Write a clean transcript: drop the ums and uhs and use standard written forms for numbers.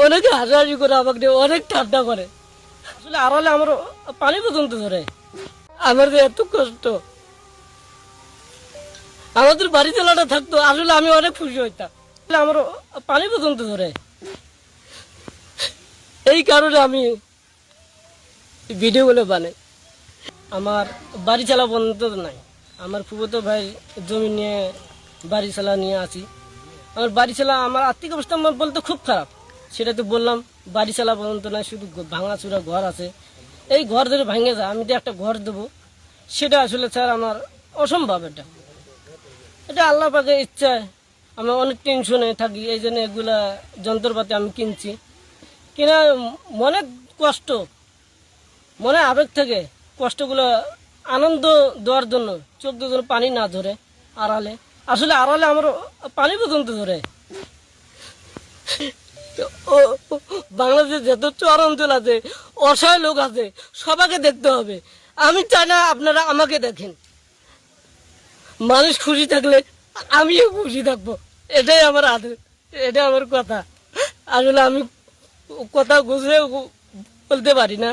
অনেকে হাসাহাসি করে আমাকে নিয়ে অনেক ঠাট্টা করে। আসলে আড়ালে আমার পানি পর্যন্ত ধরে। আমার যে এত কষ্ট, আমাদের বাড়ি চালাটা থাকতো আসলে আমি অনেক খুশি হইতাম। আমার পানি পর্যন্ত ধরে, এই কারণে আমি ভিডিওগুলো বানাই। আমার বাড়ি চালা পর্যন্ত নাই। আমার ফুফাতো ভাই জমি নিয়ে বাড়ি চালা নিয়ে আসি। আমার বাড়ি চালা, আমার আর্থিক অবস্থা আমার বলতে খুব খারাপ, সেটা তো বললাম। বাড়ি চালা পর্যন্ত নাই, শুধু ভাঙাচুরা ঘর আছে। এই ঘর ধরে ভেঙে যায়, আমি তো একটা ঘর দেবো, সেটা আসলে স্যার আমার অসম্ভব। এটা আল্লাহ পাকের ইচ্ছায় আমি অনেক টেনশনে থাকি, এই জন্য এগুলা যন্ত্রপাতি আমি কিনছি। কিনা মনে কষ্ট, মনে আবেগ থেকে কষ্টগুলো আনন্দ দেওয়ার জন্য চোখ দিয়ে যেন পানি না ধরে। আড়ালে আসলে আড়ালে আমার পানি পর্যন্ত ধরে। ও বাংলাদেশে যত চর অঞ্চল আছে, অসহায় লোক আছে, সবাইকে দেখতে হবে। আমি চাই না আপনারা আমাকে দেখেন। মানুষ খুশি থাকলে আমিও খুশি থাকবো, এটাই আমার আদেশ, এটা আমার কথা। আসলে আমি কথা গুছিয়ে বলতে পারি না।